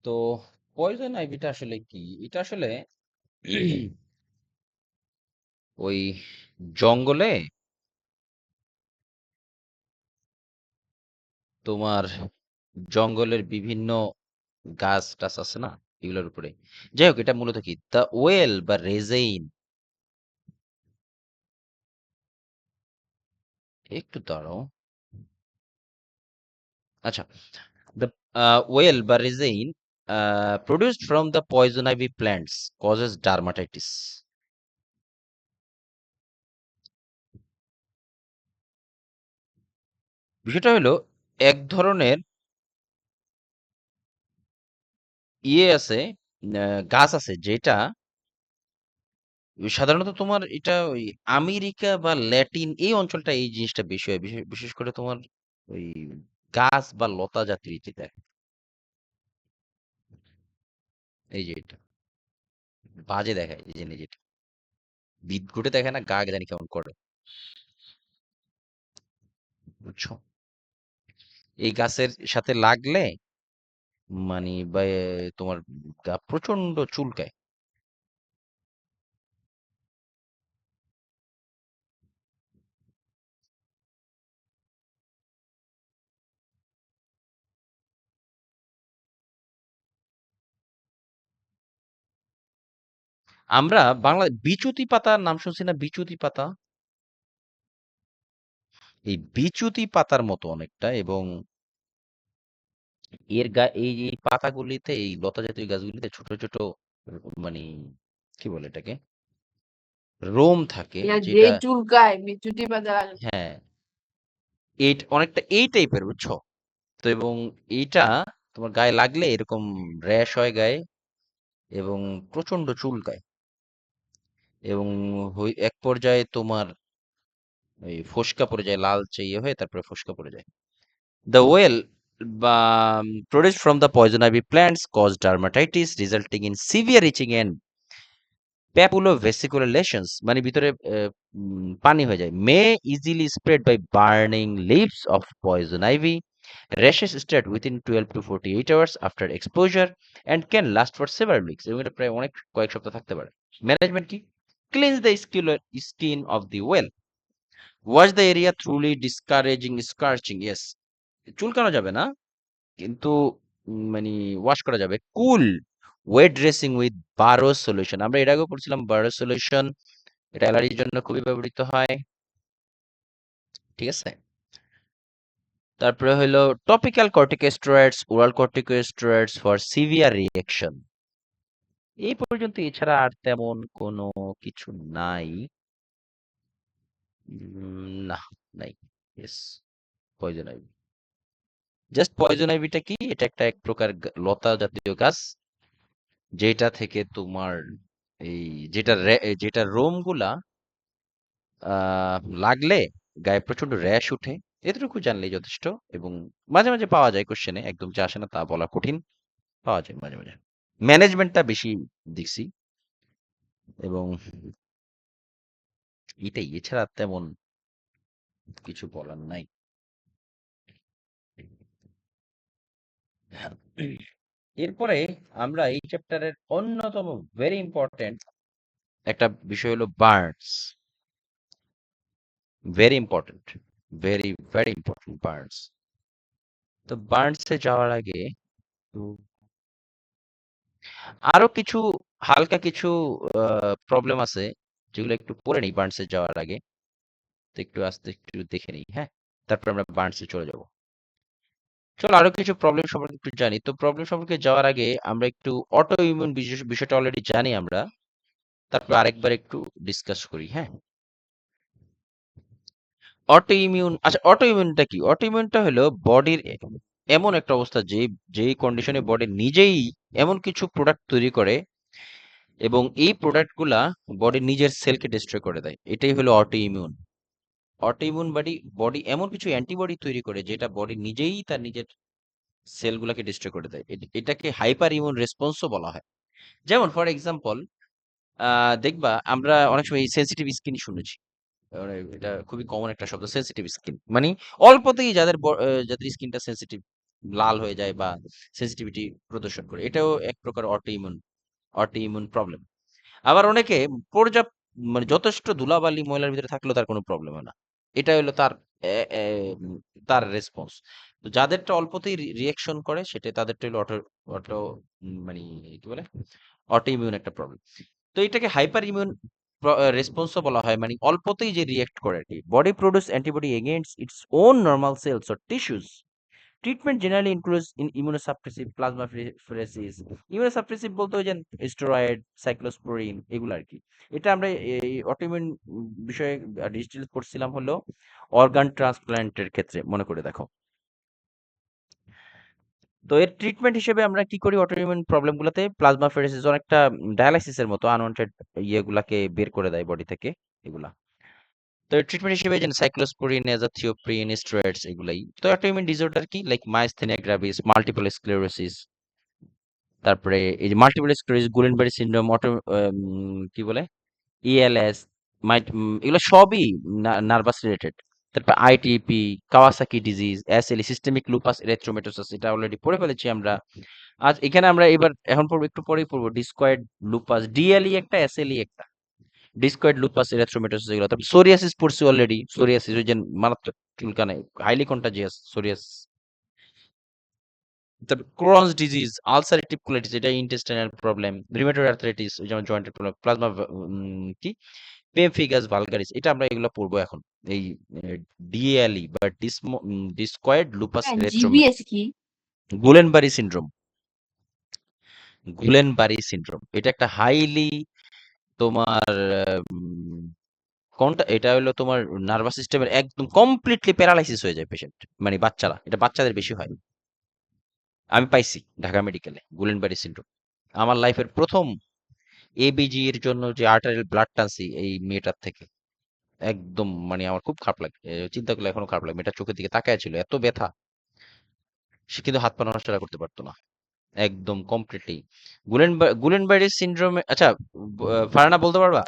তো পয়জন আইভিটা আসলে কি? এটা আসলে ওই জঙ্গলে তোমার জঙ্গলের বিভিন্ন গাছ টাছ আছে না, এগুলোর উপরে। যাই হোক, এটা মূলত কি, দ্য ওয়েল বা রেজেইন। একটু দাঁড়াও। আচ্ছা, দ্য ওয়েল বা রেজেইন produced from the poison ivy plants causes dermatitis. বিষয়টা হলো, এক ধরনের আছে, গাছ আছে যেটা সাধারণত তোমার এটা ওই আমেরিকা বা ল্যাটিন এই অঞ্চলটা এই জিনিসটা বেশি হয়, বিশেষ বিশেষ করে তোমার ওই গাছ বা লতা জাতীয় যেটা, এই যে এটা বাজে দেখায়, এই যে যেটা বিদঘুটে দেখে না, গা জানি কেমন করে, বুঝছো? এই গাছের সাথে লাগলে মানে তোমার গা প্রচন্ড চুলকায়। আমরা বাংলা বিচুতি পাতার নাম শুনছি না, বিচুতি পাতা। এই বিচুতি পাতার মতো অনেকটা, এবং এই যে পাতাগুলিতে, এই লতা জাতীয় গাছগুলিতে ছোট ছোট মানে কি বলে এটাকে, রোম থাকে, যেটা যেই চুলকায় বিচুটি পাতা লাগালে। হ্যাঁ, অনেকটা এই টাইপের, বুঝছো? তো এবং এইটা তোমার গায়ে লাগলে এরকম র্যাশ হয় গায়ে, এবং প্রচন্ড চুলকায়, এবং এক পর্যায়ে তোমার ওই ফোস্কা পড়ে যায়, লালচে ইয়ে হয়ে তারপরে ফোস্কা পড়ে যায়। The oil produced from the poison ivy plants cause dermatitis, resulting in severe itching and papulovesicular lesions, মানে ভিতরে পানি হয়ে যায়। May easily spread by burning leaves of poison ivy. Rashes start within 12 to 48 hours after exposure and can last for several weeks, এবং এটা প্রায় কয়েক সপ্তাহ থাকতে পারে। ম্যানেজমেন্ট কি? Cleanse the skin of the well. Wash the area thoroughly, discouraging scorching. Yes, চুলকানো যাবে না, কিন্তু মানে ওয়াশ করা যাবে। কুল ওয়েট ড্রেসিং উইথ বারো সলিউশন, আমরা এর আগেও পড়ছিলাম বারো সলিউশন, এটা অ্যালার্জির জন্য খুবই ব্যবহৃত হয়, ঠিক আছে? তারপরে হলো topical corticosteroids, oral corticosteroids for severe reaction. এই পর্যন্ত, এছাড়া আর তেমন কোনো কিছু নাই। না, নাই। Yes, poison ivy. Just poison আইভিটা কি, এটা একটা এক প্রকার লতা জাতীয় গাছ, যেটা থেকে তোমার এই যেটা রোম গুলা লাগলে গায়ে প্রচন্ড র্যাশ উঠে, এতটুকু জানলেই যথেষ্ট। এবং মাঝে মাঝে পাওয়া যায় কোশ্চেনে, একদম যে আসে না তা বলা কঠিন, পাওয়া যায় মাঝে মাঝে। ম্যানেজমেন্টটা বেশি দেখছি, এবং এটাই, এছাড়া তেমন কিছু বলার নাই। এরপরে আমরা এই চ্যাপ্টারের অন্যতম ভেরি ইম্পর্টেন্ট একটা বিষয় হলো burns. Very important, very very important burns. তো বার্নসে যাওয়ার আগে আরো কিছু হালকা কিছু প্রবলেম আছে, যেগুলো একটু পড়ে নিই বার্নসে যাওয়ার আগে। তো একটু আস্তে একটু দেখে নিই, হ্যাঁ, তারপর আমরা বার্নসে চলে যাব। চলো আরো কিছু প্রবলেম সম্পর্কে একটু জানি। তো প্রবলেম সম্পর্কে যাওয়ার আগে আমরা একটু অটো ইমিউন বিষয়টা অলরেডি জানি আমরা, তারপর আরেকবার একটু ডিসকাস করি, হ্যাঁ। অটো ইমিউন, আচ্ছা, অটো ইমিউনটা কি? অটো ইমিউনটা হলো বডির এমন একটা অবস্থা, যেই কন্ডিশনে বডি নিজেই এমন কিছু প্রোডাক্ট তৈরি করে, এবং এই প্রোডাক্টগুলা বডির নিজের সেলকে ডিস্ট্রয় করে দেয়, এটাই হলো auto immune. Auto immune body এমন কিছু অ্যান্টিবডি তৈরি করে, যেটা বডি নিজেই তার নিজের সেলগুলোকে ডিস্ট্রয় করে দেয়, এটাকে হাইপার ইমিউন রেসপন্সও বলা হয়। যেমন ফর এক্সাম্পল, দেখবা আমরা অনেক সময় সেন্সিটিভ স্কিন শুনেছি, এটা খুবই কমন একটা শব্দ, সেন্সিটিভ স্কিন, মানে অল্পতেই যাদের স্কিনটা সেন্সিটিভ লাল হয়ে যায় বা সেনসিটিভিটি প্রদর্শন করে। এটাও এক প্রকার অটোইমিউন প্রবলেম। আবার অনেকে পর্যাপ্ত মানে যথেষ্ট ধুলাবালি ময়লার ভিতরে থাকলেও তার কোনো প্রবলেম হয় না। এটা হলো তার এ এ তার রেসপন্স। তো যাদেরটা অল্পতেই রিঅ্যাকশন করে সেটা তাদেরটা হলো অটো মানে কি বলে? অটোইমিউন একটা প্রবলেম। তো এটাকে হাইপার ইমিউন রেসপন্সও বলা হয়, মানে অল্পতেই যে রিঅ্যাক্ট করে আর কি। Body produce antibody against its own normal cells or tissues. Treatment generally includes immunosuppressive, plasmapheresis. Immunosuppressive বলতে ওই যে স্টেরয়েড, সাইক্লোস্পোরিন এগুলো আর কি। এটা আমরা এই অটোইমিউন বিষয়ে ডিটেইলস পড়ছিলাম হলো অর্গান ট্রান্সপ্ল্যান্টের ক্ষেত্রে, মনে করে দেখো। তো এর ট্রিটমেন্ট হিসেবে আমরা কি করি অটোইমিউন প্রবলেমগুলোতে? প্লাজমাফেরেসিস অনেকটা ডায়ালাইসিসের মতো আনওয়ান্টেড ইয়েগুলাকে বের করে দেয় বডি থেকে এগুলা। তো এর ট্রিটমেন্ট হিসেবে যেন সাইক্লোস্পোরিন, এজাথিওপ্রিন, স্টেরয়েডস এগুলাই। তো অটোইমিউন ডিসঅর্ডার কি? লাইক মাইস্থেনিয়া গ্রাভিস, মাল্টিপল স্ক্লেরোসিস, তারপরে এই যে মাল্টিপল স্ক্লেরোসিস, গুলেনবারি সিনড্রোম, কি বলে ইএলএস, এগুলো সবই নার্ভাস রিলেটেড। তারপর ITP, Kawasaki disease, SLE, systemic lupus erythematosus, এটা অলরেডি পড়ে ফেলেছি আমরা। আজ এখানে আমরা এবার এখন পড়বো, একটু পরেই পড়বো ডিসকয়েড লুপাস, ডিএলই একটা, এসএলই একটা। ডিসকয়েড লুপাস এরিথ্রোমেটোসিস এগুলো। তারপর সোরিয়াসিস পড়ছি অলরেডি। সোরিয়াসিস ওই যে মারাত্মক চুলকানে, হাইলি কন্টাজিয়াস সোরিয়াসিস। তারপর ক্রনস ডিজিজ, আলসারেটিভ কোলাইটিস, এটা ইন্টেস্টাইনাল প্রবলেম। রিউমেটয়েড আর্থ্রাইটিস, ওই যেমন জয়েন্টের প্রবলেম। প্লাজমা কি পেমফিগাস ভালগারিস, এটা আমরা এগুলো পড়বো এখন। এই ডিএলই বা ডিসকয়েড লুপাস হ্যাঁ, এরিথ্রোমেটোসিস। জিবিএস কি? গুলেনবারি সিনড্রোম, গুলেনবারি সিনড্রোম এটা একটা হাইলি তোমার উম, কোনটা, এটা হলো তোমার নার্ভাস সিস্টেমের একদম কমপ্লিটলি প্যারালাইসিস হয়ে যায় পেশেন্ট, মানে বাচ্চারা, এটা বাচ্চাদের বেশি হয়। আমি পাইছি ঢাকা মেডিকেলে গুলেনবারি সিনড্রোম। আমার লাইফের প্রথম এবিজি এর জন্য যে আর্টারিয়াল ব্লাড টানছি এই মেয়েটার থেকে, একদম মানে আমার খুব খারাপ লাগে, চিন্তা করলে এখনো খারাপ লাগে। মেয়েটা চোখের দিকে তাকায় ছিল, এত ব্যথা। সে কিন্তু হাত পা নড়াচড়া করতে পারতো না, একদম কমপ্লিটলি। গুলেনবারি সিনড্রোমে, আচ্ছা ফারহানা বলতে পারবা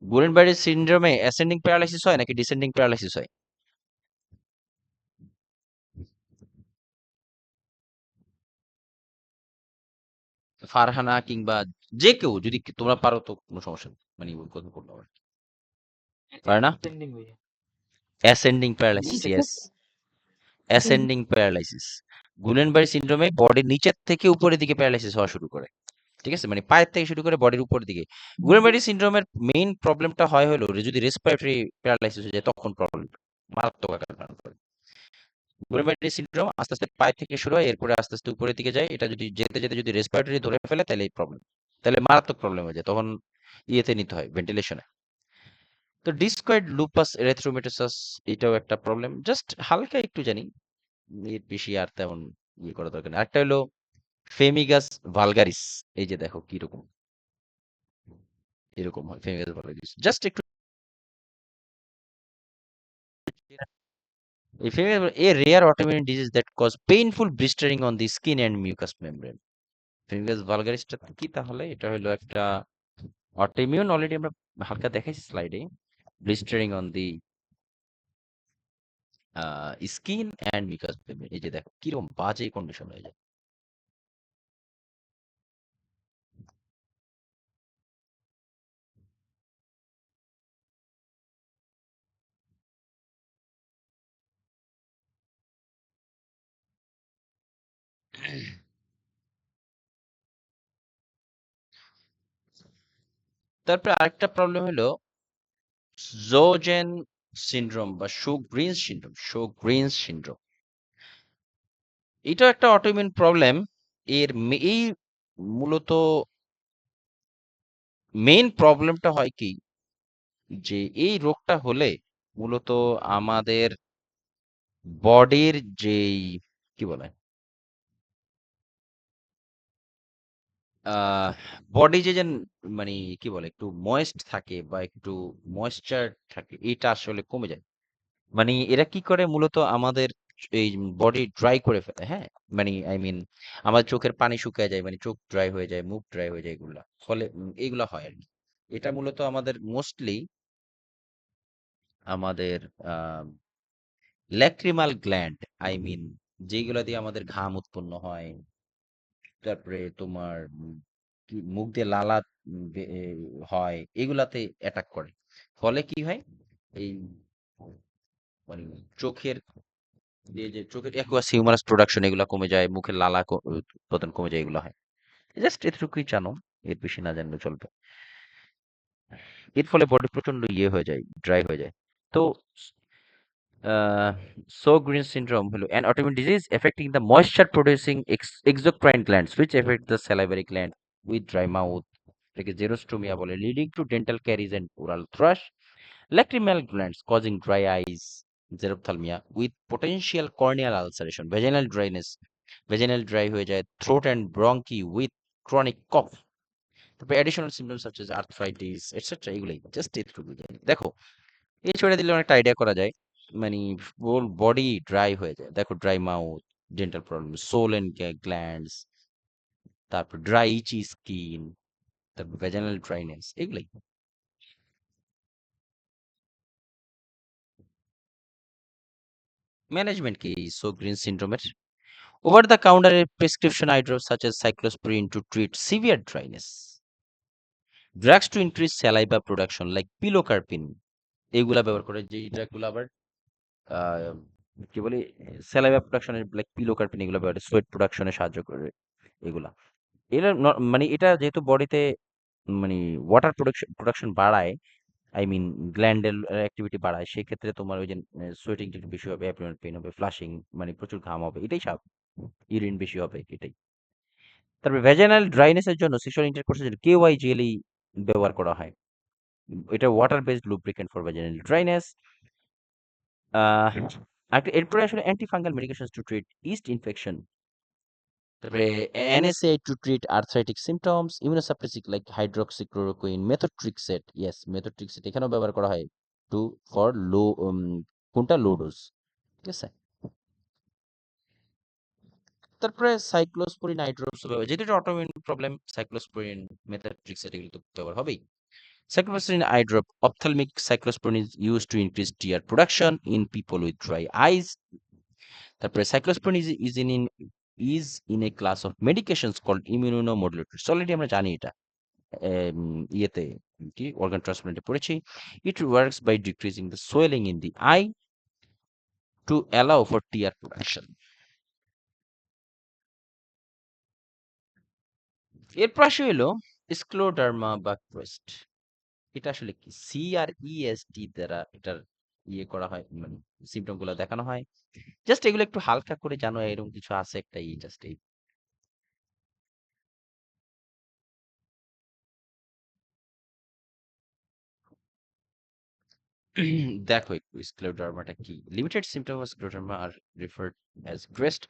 গুলেনবারি সিনড্রোমে অ্যাসেন্ডিং প্যারালাইসিস হয় নাকি ডিসেন্ডিং প্যারালাইসিস হয়? ফারহানা কিংবা যে কেউ যদি তোমরা পারো তো কোনো সমস্যা নেই, মানে ওই কথা বললো আর কি। Farhana, ascending paralysis, yes, ascending paralysis. Guillain Barre সিনড্রোমে বডির নিচের থেকে উপরের দিকে প্যারালাইসিস হওয়া শুরু করে। ঠিক আছে, মানে পায়ের থেকে শুরু করে বডির উপরের দিকে। গুলেনবারি সিনড্রোমের মেইন প্রবলেমটা হয় হলো যদি রেসপিরেটরি প্যারালাইসিস হয়ে যায় তখন প্রবলেম মারাত্মক আকার ধারণ করে। গুলেনবারি সিনড্রোম আস্তে আস্তে পায়ে থেকে শুরু হয়, এরপরে আস্তে আস্তে উপরের দিকে যায়। এটা যদি যেতে যেতে যদি রেসপিরেটরি ধরে ফেলে তাহলে এই প্রবলেম, তাহলে মারাত্মক প্রবলেম হয়ে যায়, তখন ইয়েতে নিতে হয়, ভেন্টিলেশনে। তো ডিসকয়েড লুপাস এরিথ্রোমেটোসাস, এটাও একটা প্রবলেম, জাস্ট হালকা একটু জানি, এর বেশি আর তেমন ইয়ে করা দরকার নেই। আরেকটা হলো ফেমিগাস ভালগারিস, এই যে দেখো কিরকম, এরকম হয় ফেমিগাস ভালগারিস, জাস্ট একটু। এই pemphigus a rare autoimmune disease that cause painful blistering on the skin and mucous membrane. Pemphigus ভালগারিসটা কি তাহলে? এটা হলো একটা অটোইমিউন, অলরেডি আমরা হালকা দেখাইছি স্লাইডে। Blistering on the skin and mucous membrane, এই যে দেখো কিরকম বাজে কন্ডিশন হয়ে যায়। তারপরে আরেকটা প্রবলেম হলো জোজেন সিনড্রোম বা শো গ্রিনস সিনড্রোম। এটাও একটা অটোইমিউন প্রবলেম। এই মূলত মেইন প্রবলেমটা হয় কি, যে এই রোগটা হলে মূলত আমাদের বডির যেই কি বলে বডি যে মানে কি বলে একটু ময়েস্ট থাকে বা একটু ময়েশ্চার থাকে, এটা আসলে কমে যায়। মানে এরা কি করে মূলত আমাদের এই বডি ড্রাই করে ফেলে, হ্যাঁ, মানে আই মিন আমার চোখের পানি শুকিয়ে যায়, মানে চোখ ড্রাই হয়ে যায়, মুখ ড্রাই হয়ে যায়, এগুলা ফলে এগুলা হয় আর কি। এটা মূলত আমাদের মোস্টলি আমাদের ল্যাক্রিমাল গ্ল্যান্ড, আই মিন যেগুলা দিয়ে আমাদের ঘাম উৎপন্ন হয়, তারপরে তোমার কি মুখ দিয়ে লালা হয়, এগুলাতে অ্যাটাক করে। ফলে কি হয়, এই মানে চোখের দিয়ে যে চোখের অ্যাকুয়াস হিউমারাস প্রোডাকশন এগুলা কমে যায়, মুখের লালা উৎপাদন কমে যায়, এগুলো হয়। জাস্ট এতটুকুই জানো, এর বেশি না জানলে চলবে। এর ফলে বডি প্রচন্ড ইয়ে হয়ে যায়, ড্রাই হয়ে যায়। তো uh, Sjogren's syndrome হলো an autoimmune disease affecting the moisture producing exocrine glands which affect the salivary gland with dry mouth, এটাকে xerostomia বলে, leading to dental caries and oral thrush. Lacrimal glands causing dry eyes, xerophthalmia with potential corneal ulceration. Vaginal dryness, vaginal dry হয়ে যায়, throat and bronchi with chronic cough. তারপরে additional symptoms such as arthritis etc. এগুলোই just এটুকু জানি। দেখো, এই ছড়ে দিলে অনেকটা আইডিয়া করা যায়। মানে হোল বডি ড্রাই হয়ে যায়, দেখো, dry mouth, dental problem, swollen glands, তারপর ড্রাই ইচি স্কিন, তারপর ভেজানাল ড্রাইনেস, এগুলাই। ম্যানেজমেন্ট কি Sjogren's সিন্ড্রোমের? Over the counter prescription eye drops such as cyclosporine to treat severe dryness, drugs to increase saliva production like pilocarpine, এগুলা ব্যবহার করে। যে ড্রাগগুলো আবার আহ, কি বলি, স্যালাইভা প্রোডাকশনের লাইক পিলোকার্পিন, এগুলো ব্যবহার, সোয়েট প্রোডাকশনে সাহায্য করে এগুলা। এরা মানে এটা যেহেতু বডিতে মানে ওয়াটার প্রোডাকশন প্রোডাকশন বাড়ায়, আই মিন গ্ল্যান্ডের অ্যাক্টিভিটি বাড়ায়, সেক্ষেত্রে তোমার ওই যে সোয়েটিং একটু বেশি হবে, অ্যাবডোমেনাল পেইন হবে, ফ্লাশিং, মানে প্রচুর ঘাম হবে, এটাই স্বাভাবিক, ইউরিন বেশি হবে, এটাই। তারপরে ভ্যাজানাল ড্রাইনেসের জন্য সেক্সুয়াল ইন্টারকোর্সের জন্য কেওয়াই জেলি ব্যবহার করা হয়। এটা water based lubricant for vaginal dryness. এরপরে আসলে anti fungal medication to treat yeast infection, তারপরে NSAID to treat arthritic symptoms, immunosuppressive like hydroxychloroquine, methotrexate, yes, methotrexate এখানেও ব্যবহার করা হয় টু ফর লো, কোনটা, লো ডোজ, ঠিক আছে। তারপরে সাইক্লোস্পোরিন আই ড্রপস, যেহেতু এটা অটোইমিউন প্রবলেম, সাইক্লোস্পোরিন, মেথোট্রেক্সেট এগুলো তো ব্যবহার হবেই। Cyclosporin eye drop, ophthalmic cyclosporin is used to increase tear production in people with dry eyes. তারপরে cyclosporin is in a class of medications called immunomodulators. Already আমরা জানি এটা, ইয়েতে কি অর্গান ট্রান্সপ্লান্টে পড়েছি। It works by decreasing the swelling in the eye to allow for tear production. এরপর আসে হলো স্ক্লোডার্মা বা ক্রেস্ট। এটা আসলে কি, CREST দ্বারা এটার ইয়ে করা হয়, মানে সিমটম গুলো দেখানো হয়। জাস্ট এগুলো একটু হালকা করে জানো, এরকম কিছু আছে একটা, জাস্ট এই দেখো একটু স্ক্লেরোডার্মাটা কি। Limited symptom of scleroderma are referred as CREST,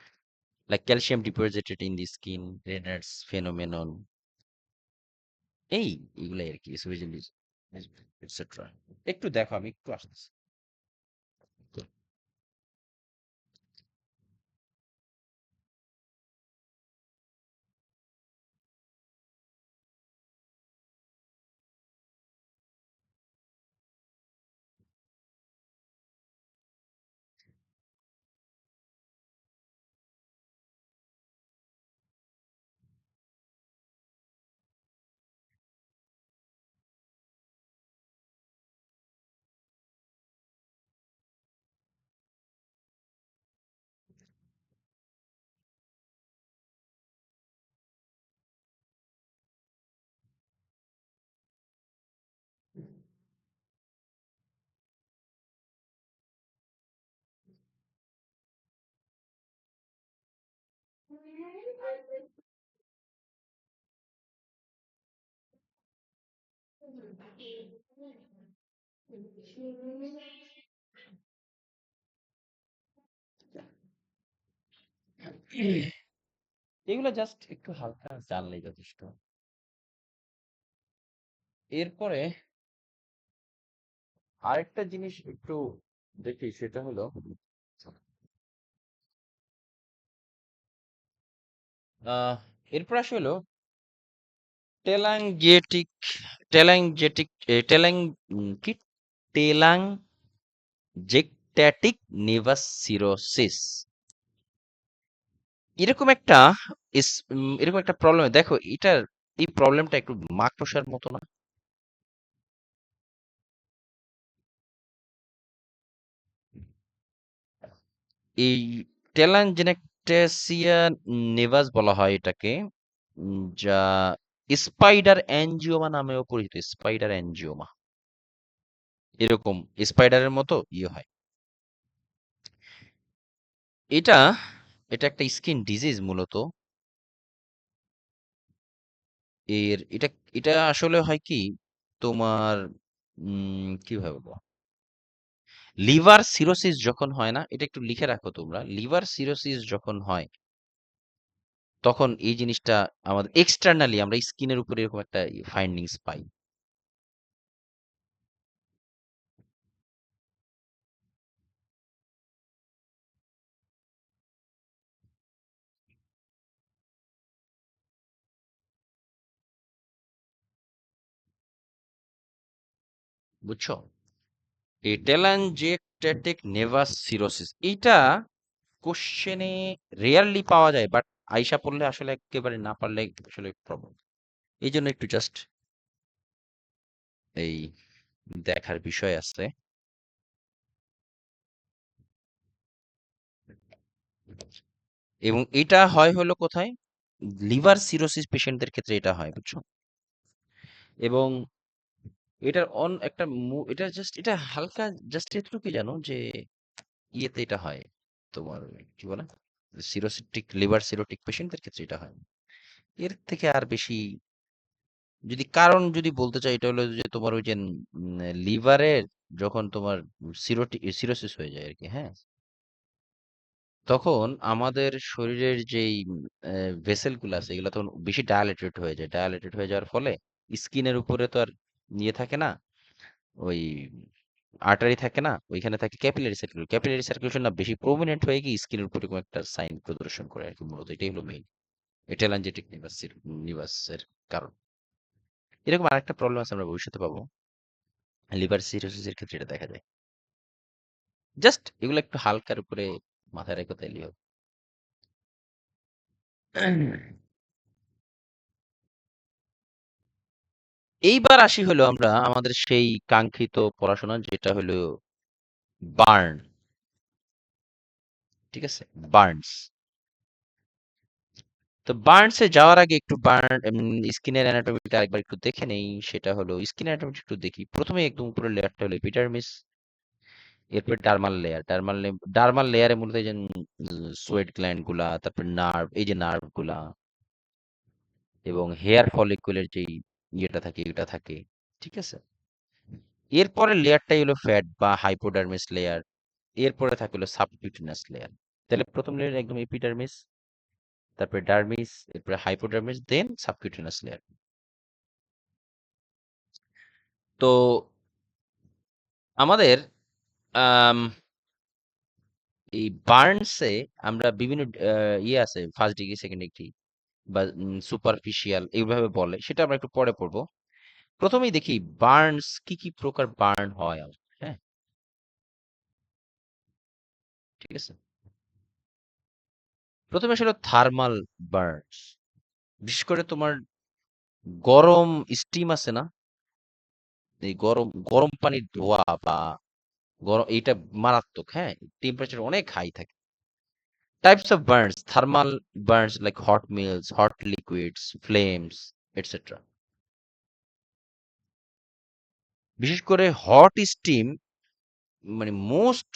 like calcium deposited in the skin, Raynaud's phenomenon, এই এগুলাই আর কি, সুইজিলিস এটসেট্রা। একটু দেখো, আমি একটু আসতেছি। এগুলো জাস্ট একটু হালকা জানলেই যথেষ্ট। এরপরে আরেকটা জিনিস একটু দেখি, সেটা হলো আহ এরপর আসে হলো টেলাংজেটিক টেলাংজেটিক টেলাং কি টেলাংজেকট্যাটিক নেভাস সিরোসিস। এরকম একটা এরকম একটা প্রবলেম দেখো এটার এই প্রবলেমটা একটু মাকড়সার মতো না? এই টেলাঞ্জেনেক্টেসিয়া নেভাস বলা হয় এটাকে, যা স্পাইডার অ্যানজিওমা নামেও পরিচিত। স্পাইডার অ্যানজিওমা এরকম স্পাইডারের মতো হয়। এটা এটা একটা স্কিন ডিজিজ মূলত। এটা এটা আসলে হয় কি তোমার কিভাবে বলবো, লিভার সিরোসিস যখন হয় না, এটা একটু লিখে রাখো তোমরা, লিভার সিরোসিস যখন হয় তখন এই জিনিসটা আমাদের এক্সটার্নালি আমরা স্কিনের উপরে এরকম একটা ফাইন্ডিংস পাই। বুঝছো? এই টেলাঞ্জিওস্টেটিক নেভাস সিরোসিস এইটা কোশ্চেনে রেয়ারলি পাওয়া যায়, বাট আইসা পড়লে আসলে একেবারে না পারলে আসলে প্রবলেম। এই জন্য একটু জাস্ট এই দেখার বিষয় আছে। এবং এটা হয় হলো কোথায়, লিভার সিরোসিস পেশেন্টদের ক্ষেত্রে এটা হয়, বুঝছো? এবং এটার একটা এটা জাস্ট এটা হালকা জাস্ট এতটুকু জানো যে ইয়েতে এটা হয় তোমার, কি বলে, সিরোসিটিক লিভার সিরোটিক পেশেন্টদের ক্ষেত্রে এটা হয়। এর থেকে আর বেশি যদি কারণ যদি বলতে চাই, এটা হলো যে তোমার ওই যে লিভারের যখন তোমার সিরোসিস হয়ে যায় আর কি, হ্যাঁ, তখন আমাদের শরীরের যেই ভেসেল গুলো আছে এগুলো তখন বেশি ডায়ালেটেড হয়ে যায়। ডায়ালেটেড হয়ে যাওয়ার ফলে স্কিনের উপরে তো আর নিয়ে থাকে না, ওই আর্টারি থাকে না, ওইখানে থাকে ক্যাপিলারি সার্কুলেশন। ক্যাপিলারি সার্কুলেশন না বেশি প্রমিনেন্ট হয়ে গিয়ে স্কিনের উপরে কোনো একটা সাইন প্রদর্শন করে আর কি। মূলত এটাই হলো মেইন এটেলাঞ্জেটিক নিভাসের কারণ। এরকম আরেকটা প্রবলেম আছে আমরা ভবিষ্যতে পাবো, লিভার সিরোসিসের ক্ষেত্রে এটা দেখা যায়। জাস্ট এগুলো একটু হালকার উপরে মাথায় রেখে তাইলেই হবে। এইবার আসি হলো আমরা আমাদের সেই কাঙ্ক্ষিত পড়াশোনা, যেটা হলো বার্ন। ঠিক আছে, বার্নস। তো বার্নসে যাওয়ার আগে একটু স্কিনের অ্যানাটমিটা একবার একটু দেখে নেই। সেটা হলো স্কিন অ্যানাটমিটা একটু দেখি। প্রথমে একদম উপরের লেয়ারটা হলো এপিডার্মিস, এরপর ডার্মাল লেয়ার। ডার্মাল লেয়ারে মূলত এই যে সোয়েট গ্ল্যান্ড গুলা, তারপর নার্ভ, এই যে নার্ভ গুলা, এবং হেয়ার ফলিকুলের যেই ইয়েটা থাকে এটা থাকে। ঠিক আছে, এরপরের লেয়ারটাই হলো ফ্যাট বা হাইপোডার্মিস লেয়ার। এরপরে থাকে হলো সাবকিউটেনাস লেয়ার। তাহলে প্রথম লেয়ার একদম এপিডার্মিস, তারপরে ডার্মিস, এরপরে হাইপোডার্মিস, দেন সাবকিউটেনাস লেয়ার। তো আমাদের আম, এই বার্নসে আমরা বিভিন্ন ইয়ে আছে, ফার্স্ট ডিগ্রি, সেকেন্ড ডিগ্রি বা সুপারফিশিয়াল এইভাবে বলে, সেটা আমরা একটু পরে পড়বো। প্রথমেই দেখি বার্নস কি কি প্রকার বার্ন হয় হ্যাঁ, ঠিক আছে। প্রথমে আসলে থার্মাল বার্নস, বিশেষ করে তোমার গরম স্টিম আছে না, এই গরম গরম পানির ধোয়া বা গরম, এইটা মারাত্মক, হ্যাঁ, টেম্পারেচার অনেক হাই থাকে। Types of burns, thermal burns like hot meals, hot liquids, flames, etcetera. বিশেষ করে হট স্টিম মানে most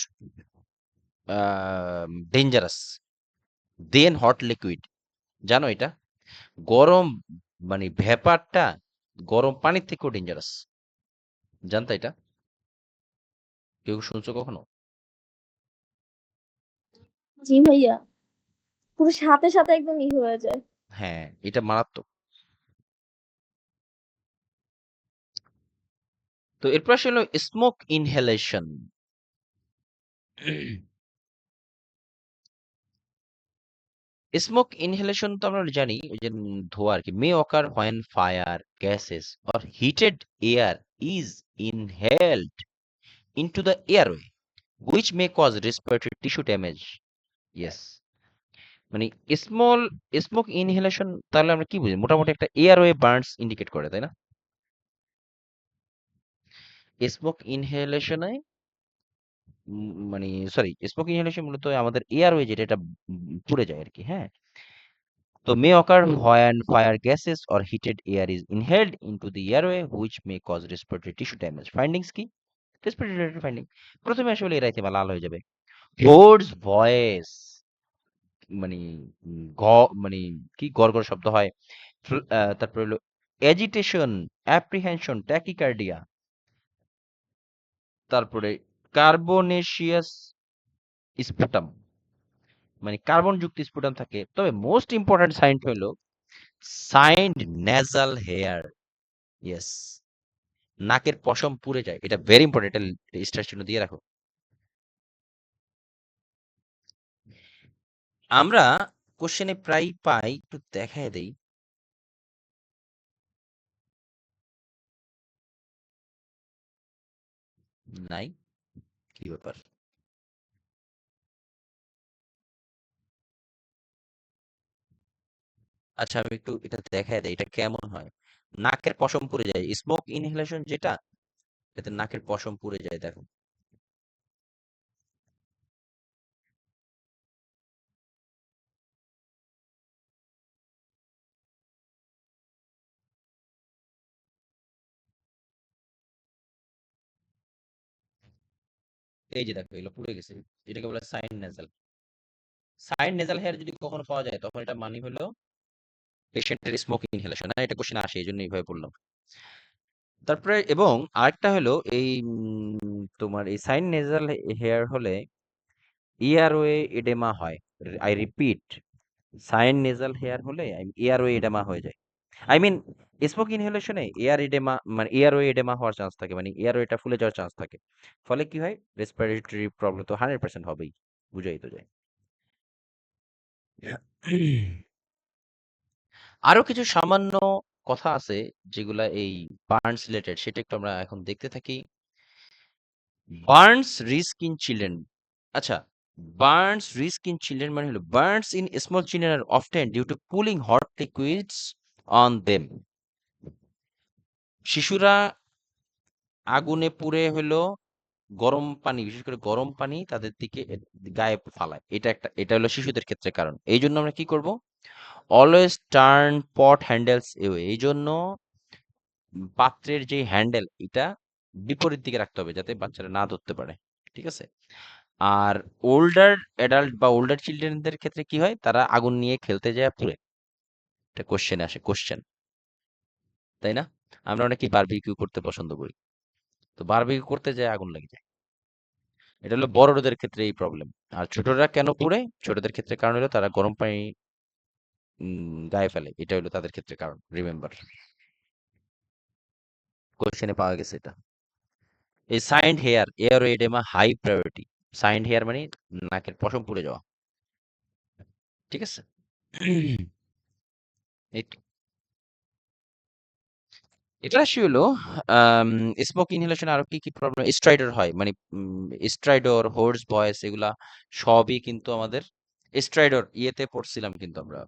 dangerous then hot liquid. জানো এটা গরম মানে ভ্যাপারটা গরম পানির থেকেও ডেঞ্জারাস, জানতো এটা? কেউ শুনছো কখনো? জি ভাইয়া, পুরো সাথে সাথে একদম হয়ে যায়। হ্যাঁ, এটা মারাত্মক। তো এরপর আসলে স্মোক ইনহেলেশন। স্মোক ইনহেলেশন তো আমরা জানি, ওই যে ধোঁয়া আর কি। May occur when fire gases or heated air is inhaled into the airway which may cause respiratory tissue damage. Yes. মানে স্মল স্মোক ইনহেলেশন তাহলে আমরা কি বুঝি? মোটামুটি একটা এয়ারওয়ে বার্নস ইন্ডিকেট করে, তাই না? স্মোক ইনহেলেশনে মানে সরি, স্মোক ইনহেলেশন মূলত আমাদের এয়ারওয়ে যেটা এটা পুড়ে যায় আর কি, হ্যাঁ। তো may occur when fire gases or heated air is inhaled into the airway which may cause respiratory tissue damage. Findings কি? রেসপিরেটরি ফাইন্ডিং প্রথমে আসলে এরাইতে বা লাল হয়ে যাবে। হোর্স ভয়েস মানে মানে কি গড়গড় শব্দ হয়। তারপর হলো এজিটেশন, অ্যাপ্রিহেনশন, ট্যাকিকার্ডিয়া, তারপরে কার্বনেশিয়াস স্পুটাম মানে কার্বন যুক্ত স্পুটাম থাকে। তবে মোস্ট ইম্পর্টেন্ট সাইন হলো সাইন্ড নেজাল হেয়ার। ইয়েস, নাকের পশম পুড়ে যায়। এটা ভেরি ইম্পর্টেন্ট, এটা স্টার চিহ্ন দিয়ে রাখো। আমরা কোশ্চেনে প্রায় পাই, একটু দেখায় দেই। নাই, কি ব্যাপার? আচ্ছা আমি একটু এটা দেখায় দেই, এটা কেমন হয়। নাকের পশম পুড়ে যায়, স্মোক ইনহেলেশন যেটা, এতে নাকের পশম পুড়ে যায়, দেখো। এই যে দেখো, এগুলো পুড়ে গেছে। এটাকে বলে sign nasal. Sign nasal hair যদি কখনো পাওয়া যায় তখন এটা মানে হলো পেশেন্টের স্মোকিং ইনহেলেশন। হ্যাঁ, এটা কোশ্চেন আসে, এই জন্য এইভাবে বললাম। তারপরে এবং আরেকটা হলো এই তোমার এই সাইন নেজাল হেয়ার হলে এয়ারওয়ে এডেমা হয়। I repeat, sign nasal hair হলে এয়ারওয়ে এডেমা হয়ে যায়। আই মিন স্মোক ইনহেলেশনে এয়ার এডেমা মানে এয়ারওয়ে এডেমা হওয়ার চান্স থাকে, মানে এয়ারওয়েটা ফুলে যাওয়ার চান্স থাকে। ফলে কি হয়, রেসপিরেটরি প্রবলেম তো 100% হবেই, বুঝাই তো যায়। আরো কিছু সামান্য কথা আছে যেগুলা এই বার্নস রিলেটেড, সেটা একটু আমরা এখন দেখতে থাকি। Burns risk in children. আচ্ছা, বার্নস রিস্ক ইন চিলড্রেন মানে হলো burns in small children are often due to pulling hot liquids on them. শিশুরা আগুনে পুড়ে হলো গরম পানি, বিশেষ করে গরম পানি তাদের দিকে গায়ে ফালায়। এটা হলো শিশুদের ক্ষেত্রে কারণ। এই জন্য আমরা কি করব? অলওয়েজ টার্ন পট হ্যান্ডেলস এওয়ে। এই জন্য পাত্রের যে হ্যান্ডেল এটা বিপরীত দিকে রাখতে হবে যাতে বাচ্চারা না ধরতে পারে। ঠিক আছে? আর ওল্ডার অ্যাডাল্ট বা ওল্ডার চিলড্রেনদের ক্ষেত্রে কি হয়, তারা আগুন নিয়ে খেলতে যায় পুড়ে। এটা কোশ্চেনে আসে, কোশ্চেন, তাই না? আমরা অনেকেই বারবিকিউ করতে পছন্দ করি, তো বারবিকিউ করতে যায় আগুন লেগে যায়। এটা হলো বড়দের ক্ষেত্রে এই প্রবলেম। আর ছোটরা কেন পুড়ে? ছোটদের ক্ষেত্রে কারণ হলো তারা গরম পানি গায়ে ফেলে, এটা হলো তাদের ক্ষেত্রে কারণ। রিমেম্বার, কোশ্চেনে পাওয়া গেছে এটা। এই singed hair air edema high priority. Singed hair মানে নাকের পশম পুড়ে যাওয়া। ঠিক আছে? এট- এটা আসলে হলো স্মোক ইনহেলেশন আরো কি কি প্রবলেম স্ট্রাইডর হয়, মানে স্ট্রাইডর, হোর্স ভয়েস, এগুলা সবই কিন্তু আমাদের স্ট্রাইডর ইয়েতে পড়ছিলাম কিন্তু আমরা,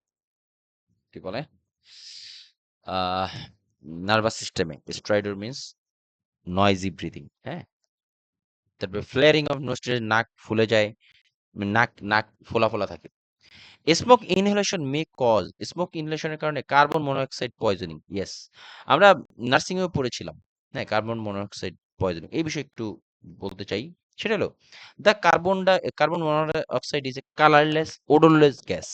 কি বলে, আহ নার্ভাস সিস্টেমে। স্ট্রাইডর মিন্স নয়েজি ব্রিদিং, হ্যাঁ। তারপরে ফ্লেয়ারিং অফ নোস্ট্রিল, নাক ফুলে যায়, নাক নাক ফোলা ফোলা থাকে। Smoke inhalation may cause, smoke ইনহেলেশনের কারণে কার্বন মনোক্সাইড পয়জনিং। ইয়েস, আমরা নার্সিং এও পড়েছিলাম, হ্যাঁ, কার্বন মনোক্সাইড পয়জনিং। এই বিষয়ে একটু বলতে চাই। সেটা হলো the carbon monoxide is a colourless odourless gas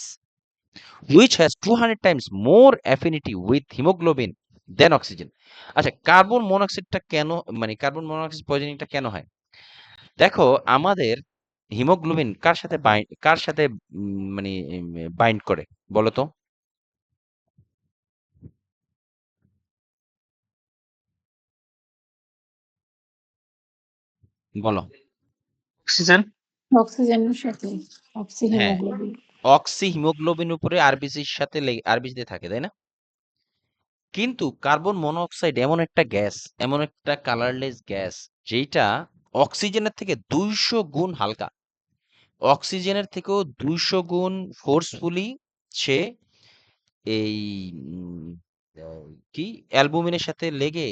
which has 200 times more affinity with hemoglobin than oxygen. আচ্ছা, কার্বন মনোক্সাইডটা কেন, মানে কার্বন মনোক্সাইড পয়জনিংটা কেন হয়? দেখো, আমাদের হিমোগ্লোবিন কার সাথে মানে বাইন্ড করে বলো তো? বলো। অক্সিজেন। অক্সিজেনের সাথে অক্সি হ্যাঁ, হিমোগ্লোবিন। অক্সি হিমোগ্লোবিন উপরে আরবিসির সাথে আরবিসিতে থাকে, তাই না? কিন্তু কার্বন মনোক্সাইড এমন একটা গ্যাস, এমন একটা কালারলেস গ্যাস, যেটা অক্সিজেনের থেকে 200 গুণ হালকা। অক্সিজেনের থেকেও 200 গুণ ফোর্সফুলি সে এই উম, কি অ্যালবুমিনের সাথে লেগে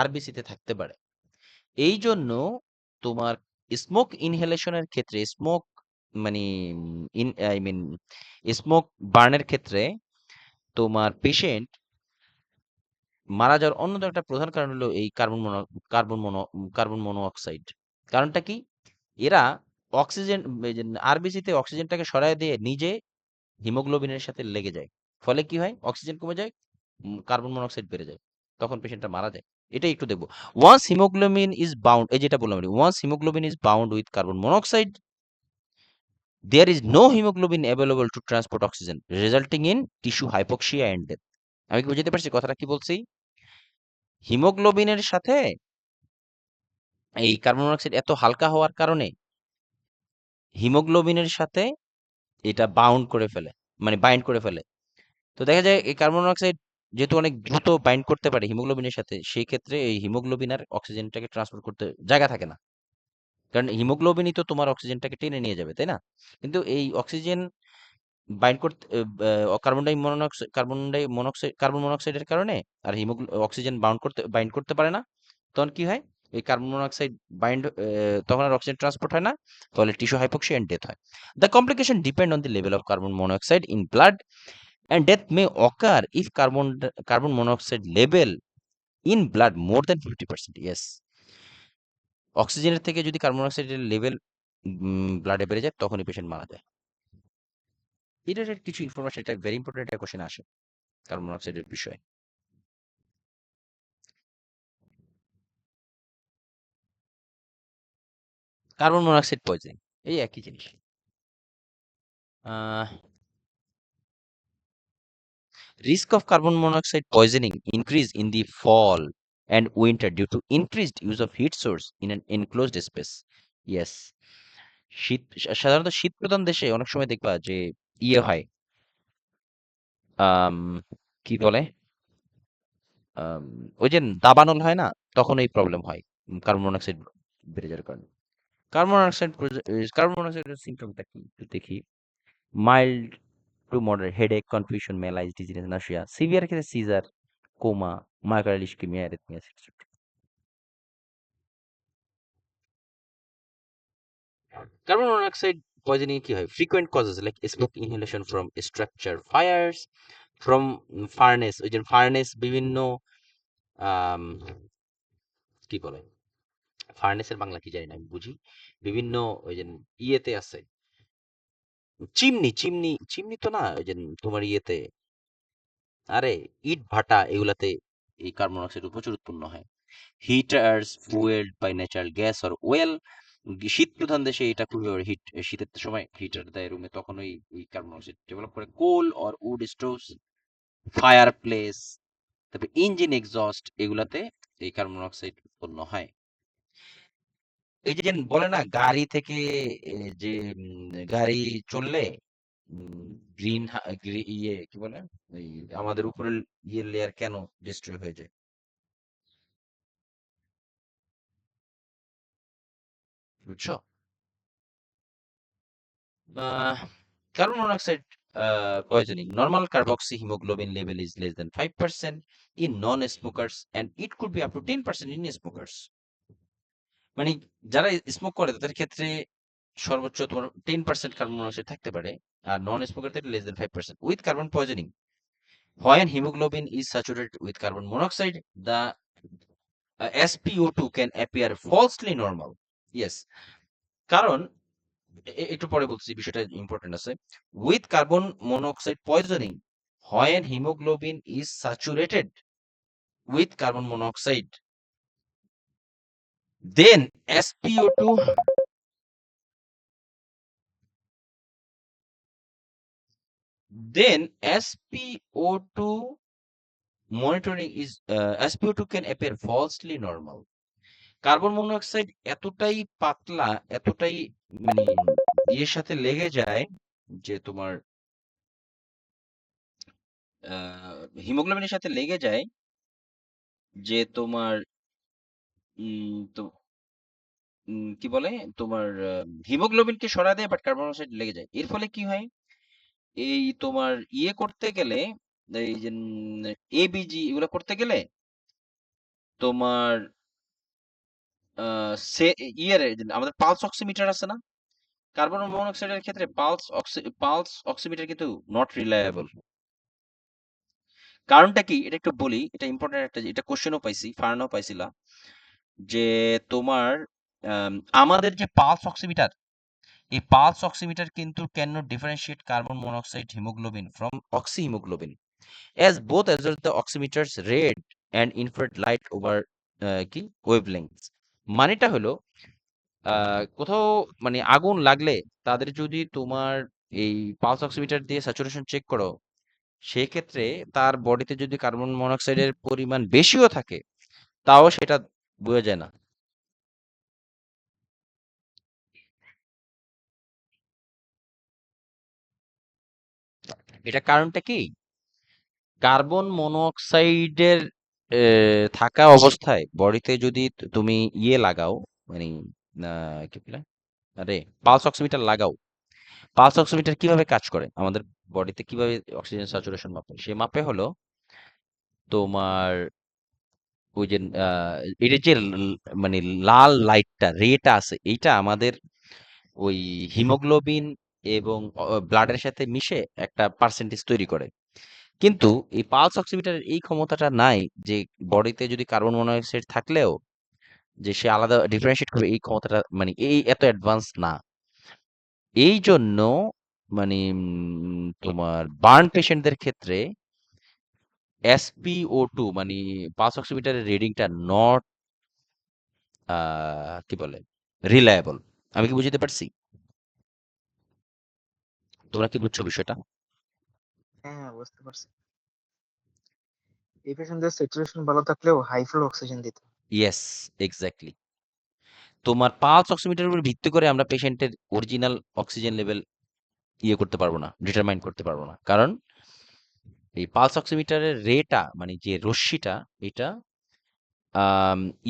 আরবিসিতে থাকতে পারে। এই জন্য তোমার স্মোক ইনহেলেশনের ক্ষেত্রে স্মোক মানে আই মিন স্মোক বার্নের ক্ষেত্রে তোমার পেশেন্ট মারা যাওয়ার অন্যতম একটা প্রধান কারণ হলো এই কার্বন মনো অক্সাইড। কারণটা কি? এরা অক্সিজেন আরবিসিতে অক্সিজেনটাকে সরায় দিয়ে নিজে হিমোগ্লোবিনের সাথে লেগে যায়। ফলে কি হয়? অক্সিজেন কমে যায়, কার্বন মনোক্সাইড বেড়ে যায়। তখন পেশেন্টটা মারা যায়। এটাই একটু দেখবো। ওয়ান্স হিমোগ্লোবিন ইজ বাউন্ড, এই যেটা বললাম, once haemoglobin is bound with carbon monoxide, there is no hemoglobin available to transport oxygen, resulting in tissue hypoxia and death. আমি কি বুঝতে পারছি কথাটা কি বলছি? হিমোগ্লোবিনের সাথে এই কার্বন মনোক্সাইড এত হালকা হওয়ার কারণে হিমোগ্লোবিনের সাথে এটা বাউন্ড করে ফেলে, মানে বাইন্ড করে ফেলে। তো দেখা যায় এই কার্বন মনোক্সাইড যেহেতু অনেক দ্রুত বাইন্ড করতে পারে হিমোগ্লোবিনের সাথে, সেই ক্ষেত্রে এই হিমোগ্লোবিন আর অক্সিজেনটাকে ট্রান্সপোর্ট করতে জায়গা থাকে না। কারণ হিমোগ্লোবিনই তো তোমার অক্সিজেনটাকে টেনে নিয়ে যাবে, তাই না? কিন্তু এই অক্সিজেন বাইন্ড করতে কার্বন মনোক্সাইডের কারণে আর অক্সিজেন বাইন্ড করতে পারে না। তখন কি হয়? এই কার্বন মনোক্সাইড বাইন্ড তখন আর অক্সিজেন ট্রান্সপোর্ট হয় না, ফলে টিস্যু হাইপোক্সিয়া এন্ড ডেথ হয়। The complication depend on the level of carbon monoxide in blood and death may occur if carbon monoxide level in blood more than 50%. Yes, অক্সিজেনের থেকে যদি carbon মনোক্সাইডের level ব্লাডে বেড়ে যায় তখনই পেশেন্ট মারা যায়। এটার কিছু ইনফরমেশন, এটা ভেরি ইম্পর্টেন্ট একটা কোশ্চেন আসে কার্বন মনোক্সাইডের বিষয়ে। কার্বন মনোক্সাইড পয়জনিং এই একই জিনিস। Risk of carbon monoxide poisoning increase in the fall and winter due to increased use of heat source in an enclosed space. Yes, সাধারণত শীত প্রধান দেশে অনেক সময় দেখবা যে ইয়ে হয়, আম, কি বলে, আম, ওই যে দাবানল হয় না, তখন এই প্রবলেম হয় কার্বন মনোক্সাইড বেড়ে যাওয়ার কারণে। কার্বন মনোক্সাইডের সিমটমটা কি একটু দেখি। Mild to moderate headache, confusion, malaise, dizziness, nausea, severe ক্ষেত্রে seizure, coma, myocardial ischemia, arrhythmia, etcetera. Carbon monoxide poisoning কি হয়? Frequent causes like smoke inhalation from structure fires, from furnace, ওই যে ফার্নেস বিভিন্ন আম, কি বলে, ফার্নেসের বাংলা কি জানি না, আমি বুঝি বিভিন্ন ওই যে ইয়েতে আছে, চিমনি তো না, ওই যে তোমার ইয়েতে, আরে ইট ভাটা, এগুলাতে এই কার্বন মনোক্সাইড প্রচুর উৎপন্ন হয়। Heaters fuelled by natural gas or oil, শীত প্রধান দেশে এটা খুবই শীতের সময় হিটার দেয় রুমে, তখন ওই কার্বন মনোক্সাইড ডেভেলপ করে। কোল অর উড স্টোভস, ফায়ার প্লেস, তারপরে ইঞ্জিন এক্সস্ট, এগুলাতে এই কার্বন মনোক্সাইড উৎপন্ন হয়। এই যে বলে না গাড়ি থেকে যে গাড়ি চললে গ্রিন ইয়ে কি বলে, ওই আমাদের উপরের ইয়ে লেয়ার কেন ডিস্ট্রয় হয়ে যায়, বুঝছো? Carbon monoxide poisoning. Normal carboxy hemoglobin level is less than 5% in non-smokers, and it could be up to 10% in smokers. মানে যারা স্মোক করে তাদের ক্ষেত্রে সর্বোচ্চ তোমার 10% কার্বন মনোক্সাইড থাকতে পারে, আর নন স্মোকারদের less than 5%। With carbon poisoning, when hemoglobin is saturated with carbon monoxide, the SpO2 can appear falsely normal. Yes, কারণ একটু পরে বলছি, বিষয়টা ইম্পর্টেন্ট আছে। With carbon monoxide poisoning, when hemoglobin is saturated with carbon monoxide, then SpO2 then SpO2 monitoring is SpO2 can appear falsely normal. Carbon monoxide এতটাই পাতলা, এতটাই মানে ইয়ের সাথে লেগে যায় যে তোমার হিমোগ্লোবিনের সাথে লেগে যায়, যে তোমার তো কি বলে তোমার হিমোগ্লোবিনকে সরা দেয়, বাট কার্বন মনোক্সাইড লেগে যায়। এর ফলে কি হয়, এই তোমার ইয়ে করতে গেলে, এই যে এবিজি এগুলো করতে গেলে তোমার সে ইয়ের আমাদের পালস অক্সিমিটার আছে না, কার্বন মনোক্সাইডের ক্ষেত্রে পালস অক্সিমিটার কিন্তু নট রিলায়েবল। কারণটা কি এটা একটু বলি, এটা ইম্পর্টেন্ট একটা, এটা কোশ্চেনও পাইছি, ফার্নও পাইছিলা, যে তোমার আমাদের যে পালস অক্সিমিটার, এই পালস অক্সিমিটার কিন্তু can not differentiate carbon monoxide haemoglobin from oxy haemoglobin, as both observe the oximeter's red and infrared light over কি wavelengths। মানেটা হলো কোথাও মানে আগুন লাগলে তাদের যদি তোমার এই পালস অক্সিমিটার দিয়ে স্যাচুরেশন চেক করো, সেক্ষেত্রে তার বডিতে যদি কার্বন মনোক্সাইডের পরিমাণ বেশিও থাকে, তাও সেটা বোঝা যায় না। এটা কারণটা কি, কার্বন মনোক্সাইডের থাকা অবস্থায় বডিতে যদি তুমি ইয়ে লাগাও, মানে কি বলে, আরে পালস অক্সিমিটার লাগাও, পালস অক্সিমিটার কিভাবে কাজ করে আমাদের বডিতে, কিভাবে অক্সিজেন স্যাচুরেশন মাপে, সে মাপে হলো তোমার ওই যে এটা যে মানে লাল লাইটটা রেটা আছে, এইটা আমাদের ওই হিমোগ্লোবিন এবং ব্লাডের সাথে মিশে একটা পার্সেন্টেজ তৈরি করে। কিন্তু এই পালস অক্সিমিটারের এই ক্ষমতাটা নাই, যে বডিতে যদি কার্বন মনোক্সাইড থাকলেও যে সে আলাদা ডিফারেন্সিয়েট করবে, এই ক্ষমতাটা মানে এই এত অ্যাডভান্স না। এই জন্য মানে তোমার বার্ন পেশেন্টদের ক্ষেত্রে SpO2 মানে পালস অক্সিমিটারের রিডিংটা নট কি বলে রিলায়েবল। আমি কি বুঝতে পারছি? তোমরা কি বুঝছো বিষয়টা? হ্যাঁ হ্যাঁ, বুঝতে পারছি। এই পেশেন্টদের স্যাচুরেশন ভালো থাকলেও হাই ফ্লো অক্সিজেন দিত। Yes, exactly. তোমার পালস অক্সিমিটারের উপর ভিত্তি করে আমরা পেশেন্টের অরিজিনাল অক্সিজেন লেভেল ইয়ে করতে পারবো না, ডিটারমাইন করতে পারবো না, কারণ এই পালস অক্সিমিটারের রেটা মানে যে রশ্মিটা, এটা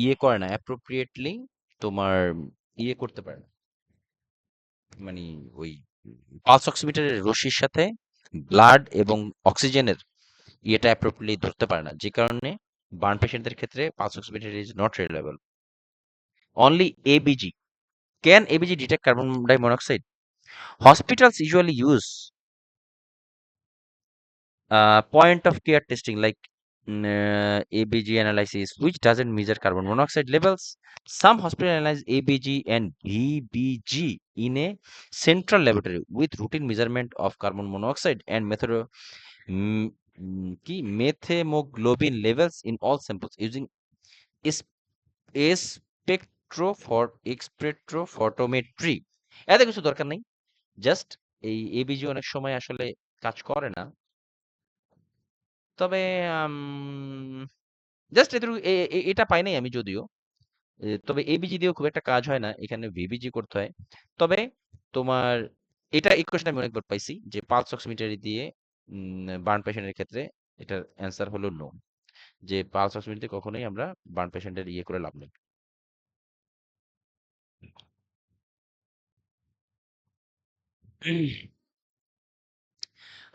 ইয়ে করে না অ্যাপ্রোপ্রিয়েটলি, তোমার ইয়ে করতে পারে না, মানে ওই পালস অক্সিমিটারের রশ্মির সাথে ব্লাড এবং অক্সিজেনের ইয়েটা অ্যাপ্রোপ্রিয়েটলি ধরতে পারে না, যে কারণে বার্ন পেশেন্টদের ক্ষেত্রে pulse oximeter is not reliable. Only ABG can ABG detect carbon di monoxide. Hospitals usually use point of care testing like ABG analysis, which doesn't measure carbon monoxide levels. Some hospitals analyze ABG and VBG in a central laboratory with routine measurement of carbon monoxide and mm, methemoglobin levels in all samples using s- spectrophotometry। এত কিছু দরকার নেই, just এই ABG অনেক সময় আসলে কাজ করে না, তবে জাস্ট এটুকু এটা পাই নাই আমি যদিও। তবে এবিজি দিয়েও খুব একটা কাজ হয় না, এখানে ভিবিজি করতে হয়। তবে তোমার এটা এই কোশ্চেন আমি অনেকবার পাইছি, যে পালস অক্সিমিটার দিয়ে বার্ন পেশেন্টের ক্ষেত্রে এটার অ্যান্সার হলো নো, যে পালস অক্সিমিটার দিয়ে কখনোই আমরা বার্ন পেশেন্টের ইয়ে করে লাভ নেই।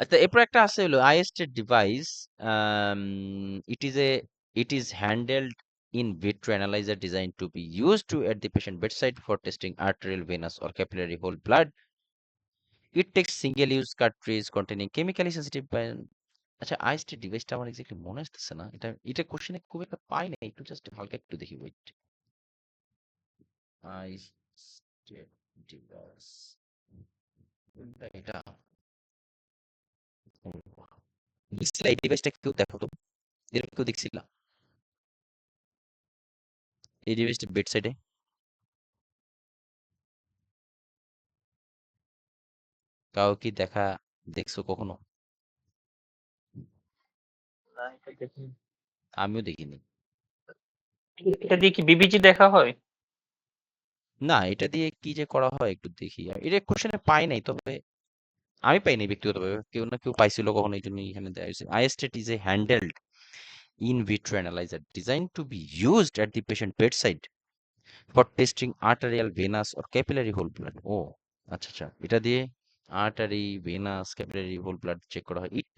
আচ্ছা, এরপর একটা আছে হলো IST device. It is a it is handled in vitro analyzer designed to be used to at the patient bedside for testing arterial, venous, or capillary whole blood. It takes single-use cartridge containing chemically sensitive আচ্ছা, IST ডিভাইসটা আমার exactly মনে আসতেছে না, এটা কোশ্চেনে খুব একটা পাই না, একটু জাস্ট হালকা একটু দেখি, ওয়েট। আইএসটি ডিভাইস, এটা দেখছিলা এই ডিভাইসটা, কেউ দেখো তো, এরকম কেউ দেখছিলা এই ডিভাইসটা বেড সাইডে? কাউ কি দেখছো কখনো? না, এটা দেখিনি। আমিও দেখিনি। এটা দিয়ে কি বিবিজি দেখা হয়? না, এটা দিয়ে কি যে করা হয় একটু দেখি, আর এটা কোশ্চেনে পাই নাই, তবে আমি পাই নাই ব্যক্তিগতভাবে, কেউ না কেউ পাইছিল কখনো, এই জন্য এখানে দেওয়া হয়েছে। ISTAT is a handheld in vitro analyzer designed to be used at the patient bedside for testing arterial, venous or capillary whole blood. ও আচ্ছা আচ্ছা, এটা দিয়ে artery, venous, capillary whole blood check করা হয়। It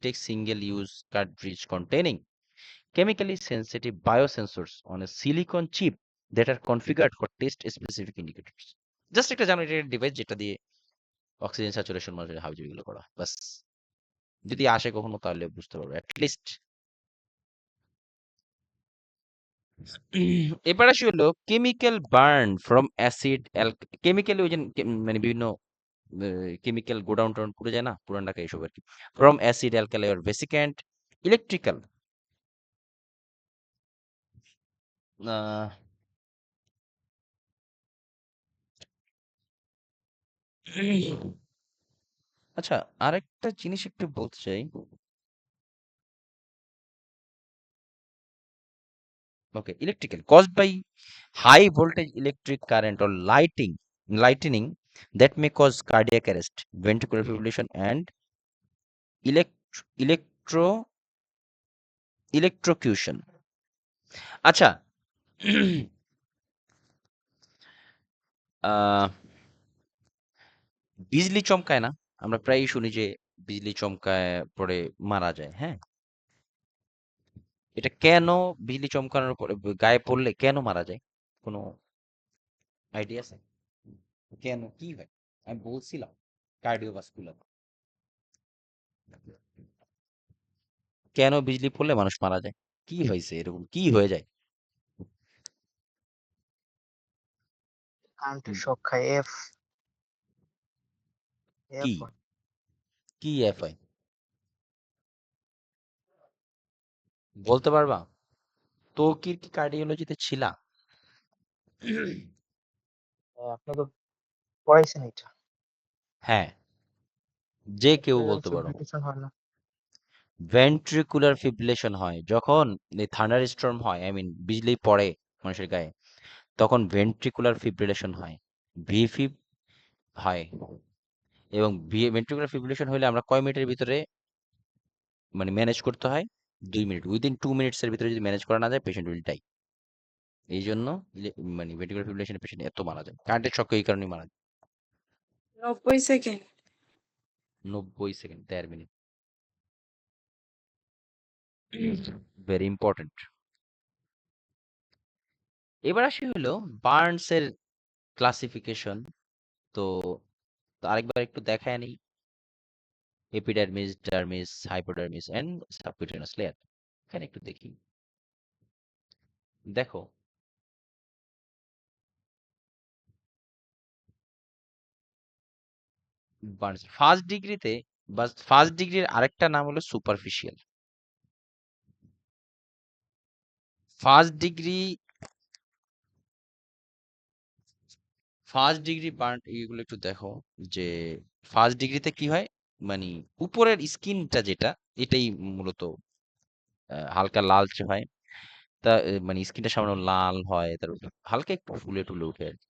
takes single use cartridge containing chemically sensitive biosensors on a silicon chip that are configured for test specific indicators. Just একটা জানো, এটা ডিভাইস যেটা দিয়ে অক্সিজেন স্যাচুরেশন মনিটরিং হাবিজাবিগুলো করা হয়। বাস, যদি আসে কখনো তাহলে বুঝতে পারবো অ্যাটলিস্ট। এবার আসি হলো chemical burn from acid, chemically ওই যে মানে বিভিন্ন কেমিক্যাল গোডাউন টাউন পুড়ে যায় না, পুরান ঢাকা এইসব আর কি। From acid, alkali or vesicant, electrical, আচ্ছা আরেকটা জিনিস একটু বলতে চাই। Okay, electrical caused by high voltage electric current or lightning that may cause cardiac arrest, ventricular fibrillation, and elect- electro electrocution. আচ্ছা, আহ, বিজলি চমকায় না, আমরা প্রায়ই শুনি যে বিজলি চমকায় পরে মারা যায়। হ্যাঁ, এটা কেন বিজলি চমকানোর পরে গায়ে পড়লে কেন মারা যায়? কোনো আইডিয়া আছে? কেন কি হয়? আমি বলছিলাম কার্ডিওভাস্কুলার। কেন বিজলি পড়লে মানুষ মারা যায়? কি হয়েছে, এরকম কি হয়ে যায়? কারেন্টের হুম, শক খায় এফ কি এফ হয়। কি এফ হয় বলতে পারবা? তো কি কার্ডিওলজিতে ছিলা? আপনি তো পড়াইছেন এটা। হ্যাঁ, যে কেউ ভেন্ট্রিকুলার বলতে পারো। ফিব্রিলেশন হয় না? ভেন্ট্রিকুলার ফিব্রিলেশন হয় যখন এই থান্ডার স্টর্ম হয়, আই মিন বিজলি পড়ে মানুষের গায়ে, তখন ভেন্ট্রিকুলার ফিব্রিলেশন হয়, ভিফিব হয়। এবং ভেন্ট্রিকুলার ফিব্রিলেশন হলে আমরা কয় মিনিটের ভিতরে মানে ম্যানেজ করতে হয়? 2 মিনিট, উইদিন 2 মিনিটস এর ভিতরে যদি ম্যানেজ করা না যায় পেশেন্ট উইল ডাই। এই জন্য মানে ভেন্ট্রিকুলার ফিব্রিলেশনের পেশেন্ট এত মারা যায়, কারেন্টের শকে এই কারণেই মারা যায়। 90 second. 90 second, 1.5 minute. Very important. এবার আসি হলো বার্নস এর ক্লাসিফিকেশন। তো আরেকবার একটু দেখায় নেই, epidermis, dermis, hypodermis and subcutaneous layer. এখানে একটু দেখি, দেখো বার্নস ফার্স্ট ডিগ্রিতে, বা ফার্স্ট ডিগ্রির আরেকটা নাম হলো superficial. First degree first degree burn এগুলো একটু দেখো, যে ফার্স্ট ডিগ্রিতে কি হয়, মানে উপরের স্কিনটা যেটা, এটাই মূলত হালকা লালচে হয়। তা মানে স্কিনটা সামান্য লাল হয়, তার হালকা একটু ফুলে টুলে উঠে আর কি।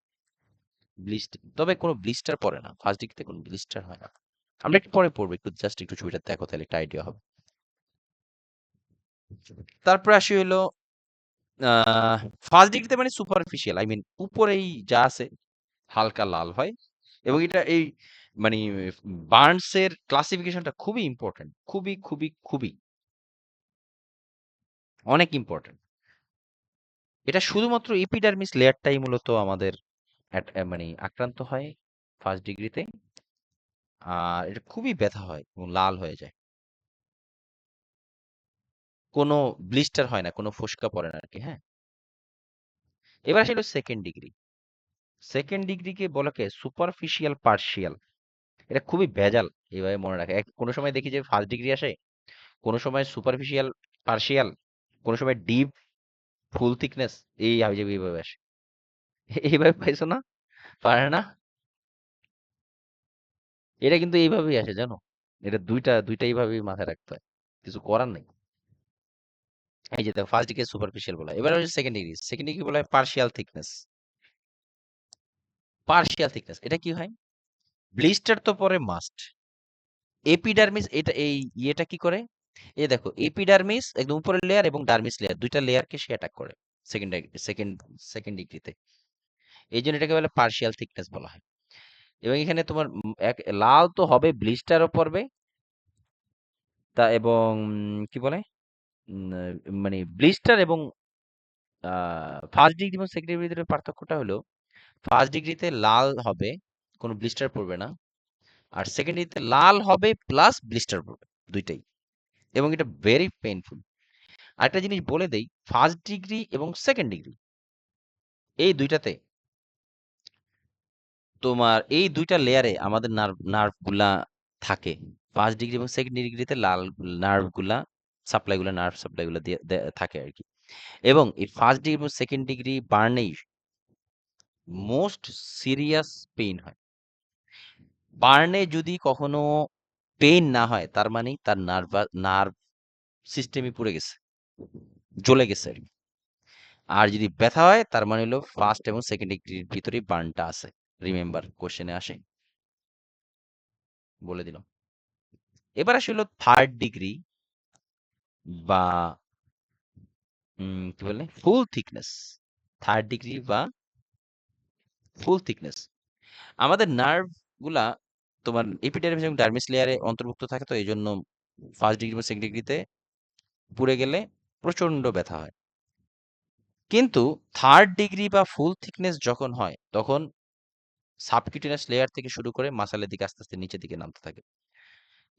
তবে কোনো ব্লিস্টার পড়ে না ফার্স্ট ডিগ্রিতে, কোনো ব্লিস্টার হয় না। আমরা একটু পরে পড়বো, একটু জাস্ট একটু ছবিটা দেখো তাহলে একটা আইডিয়া হবে। তারপরে আসি হলো ফার্স্ট ডিগ্রিতে মানে সুপারফিশিয়াল, আই মিন উপরেই যা আছে হালকা লাল হয়। এবং এটা এই মানে বার্নস এর ক্লাসিফিকেশনটা খুবই ইম্পর্টেন্ট, খুবই খুবই খুবই অনেক ইম্পর্টেন্ট। এটা শুধুমাত্র এপিডার্মিস লেয়ারটাই মূলত আমাদের মানে আক্রান্ত হয় ফার্স্ট ডিগ্রিতে। আর এটা খুবই ব্যথা হয় এবং লাল হয়ে যায়, কোনো ব্লিস্টার হয় না, কোনো ফোস্কা পড়ে না আর কি। হ্যাঁ, এবার আসলে সেকেন্ড ডিগ্রি। সেকেন্ড ডিগ্রিকে বলাকে সুপারফিশিয়াল পার্শিয়াল। এটা খুবই ভেজাল, এইভাবে মনে রাখে। কোনো সময় দেখি যে ফার্স্ট ডিগ্রি আসে, কোনো সময় সুপারফিশিয়াল পার্শিয়াল, কোনো সময় ডিপ ফুল থিকনেস, এই হাবিজাবি এইভাবে আসে। এইভাবে পাইছো না? পারে না? এটা কিন্তু এইভাবেই আসে জানো, এটা দুইটা দুইটা এইভাবেই মাথায় রাখতে হয়, কিছু করার নেই। এই যে ফার্স্ট ডিগ্রি সুপারফিশিয়াল বলা হয়। এবার হচ্ছে সেকেন্ড ডিগ্রি। সেকেন্ড ডিগ্রি বলা হয় পার্শিয়াল থিকনেস। পার্শিয়াল থিকনেস এটা কি হয়? ব্লিস্টার তো পরে মাস্ট। এপিডার্মিস এটা এই ইয়েটা কি করে, এই দেখো এপিডার্মিস একদম উপরের লেয়ার এবং ডার্মিস লেয়ার, দুইটা লেয়ারকে সে অ্যাটাক করে। সেকেন্ড সেকেন্ড সেকেন্ড ডিগ্রিতে। এই জন্য এটাকে বলে পার্শিয়াল থিকনেস বলা হয়। এবং এখানে তোমার লাল তো হবে, ব্লিস্টারও পড়বে, তা এবং কি বলে মানে ব্লিস্টার এবং ফার্স্ট ডিগ্রি এবং সেকেন্ড ডিগ্রির ভিতরে পার্থক্যটা হলো ফার্স্ট ডিগ্রিতে লাল হবে, কোনো ব্লিস্টার পড়বে না, আর সেকেন্ড ডিগ্রিতে লাল হবে প্লাস ব্লিস্টার পড়বে, দুইটাই, এবং এটা ভেরি পেইনফুল। আরেকটা জিনিস বলে দেই, ফার্স্ট ডিগ্রি এবং সেকেন্ড ডিগ্রি এই দুইটাতে তোমার এই দুইটা লেয়ারে আমাদের নার্ভগুলা থাকে। ফার্স্ট ডিগ্রি এবং সেকেন্ড ডিগ্রিতে লাল নার্ভগুলা সাপ্লাইগুলা নার্ভ সাপ্লাইগুলা দিয়ে থাকে আর কি। এবং এই ফার্স্ট ডিগ্রি এবং সেকেন্ড ডিগ্রি বার্নেই মোস্ট সিরিয়াস পেইন হয়। বার্নে যদি কখনো পেইন না হয় তার মানে তার নার্ভ সিস্টেমই পুড়ে গেছে, জ্বলে গেছে আর কি। আর যদি ব্যথা হয় তার মানে হলো ফার্স্ট এবং সেকেন্ড ডিগ্রির ভিতরেই বার্নটা আছে। রিমেম্বার কোশ্চেনে আসে, বলে দিলাম। এবার আসে হলো থার্ড ডিগ্রি বা কি বলে ফুল থিকনেস। থার্ড ডিগ্রি বা ফুল থিকনেস আমাদের নার্ভ গুলা তোমার এপিডার্মিস এবং ডার্মিস লেয়ারে অন্তর্ভুক্ত থাকে, তো এই জন্য ফার্স্ট ডিগ্রি বা সেকেন্ড ডিগ্রিতে পুড়ে গেলে প্রচন্ড ব্যথা হয়। কিন্তু থার্ড ডিগ্রি বা ফুল থিকনেস যখন হয় তখন সাবকিউটেনাস লেয়ার থেকে শুরু করে মাসালের দিকে আস্তে আস্তে নিচের দিকে নামতে থাকে।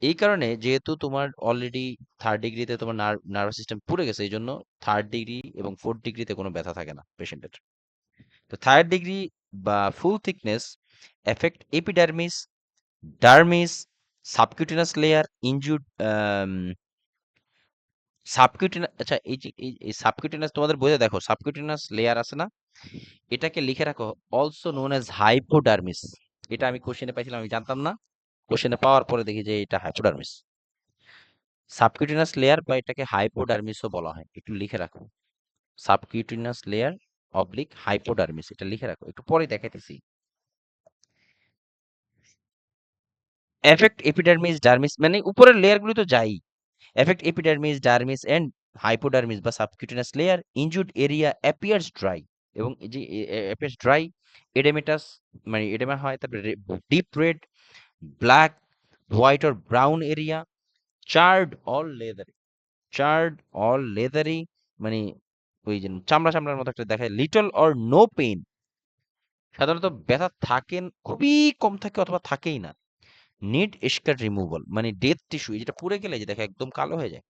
এই কারণে যেহেতু তোমার অলরেডি থার্ড ডিগ্রিতে তোমার নার্ভাস সিস্টেম পুড়ে গেছে, এই জন্য থার্ড ডিগ্রি এবং ফোর্থ ডিগ্রিতে কোনো ব্যথা থাকে না পেশেন্টের। তো থার্ড ডিগ্রি বা full thickness effect epidermis, dermis, subcutaneous layer, injured subcutaneous. আচ্ছা, এই যে এই সাবকিউটেনাস তোমাদের বোঝা, দেখো সাবকিউটেনাস লেয়ার আছে না, এটাকে লিখে রাখো অলসো নোন অ্যাজ হাইপোডার্মিস। এটা আমি কোশ্চেনে পাইছিলাম, আমি জানতাম না, কোশ্চেনে পাওয়ার পরে দেখি যে এটা হাইপোডার্মিস। সাবকিউটেনাস লেয়ার বা এটাকে হাইপোডার্মিসও বলা হয়, একটু লিখে রাখো। সাবকিউটেনাস লেয়ার অবলিক হাইপোডার্মিস, এটা লিখে রাখো, একটু পরে দেখাইতেছি। এফেক্ট এপিডার্মিস, ডার্মিস, মানে উপরের লেয়ারগুলো তো যাই। Effect epidermis, dermis and hypodermis বা subcutaneous layer, injured area appears dry, এবং এই যে অ্যাপিয়ার্স ড্রাই, এডেমেটাস মানে এডেমা হয়, তারপরে deep red, black, white or brown area, charred all leathery, charred all leathery মানে ওই যে চামড়া চামড়ার মতো একটা দেখায়, লিটল অর নো পেইন, সাধারণত ব্যথা থাকেন খুবই কম থাকে অথবা থাকেই না। নিড স্কার রিমুভাল মানে ডেথ টিস্যু, যেটা পুড়ে গেলে যে দেখো একদম কালো হয়ে যায়।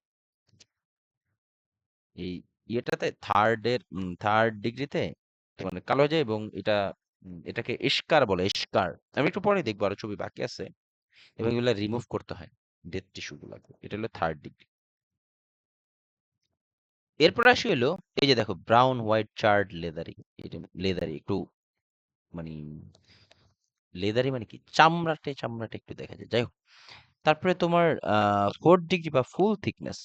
এই ইয়েটাতে থার্ড ডিগ্রিতে মানে কালো হয়ে যায়, এবং এটাকে ইস্কার বলে, ইস্কার। আমি একটু পরে দেখবো, আরো ছবি বাকি আছে, এবং এগুলো রিমুভ করতে হয় ডেথ টিস্যু গুলো। এটা হলো থার্ড ডিগ্রি। এরপর আসি হলো এই যে দেখো ব্রাউন, হোয়াইট, চার্ড, লেদারি। এটা লেদারি একটু মানে লেদারি মানে কি, চামড়াটা চামড়াটা একটু দেখা যায়, যাই হোক। তারপরে তোমার ফোর্থ ডিগ্রি বা ফুল থিকনেস,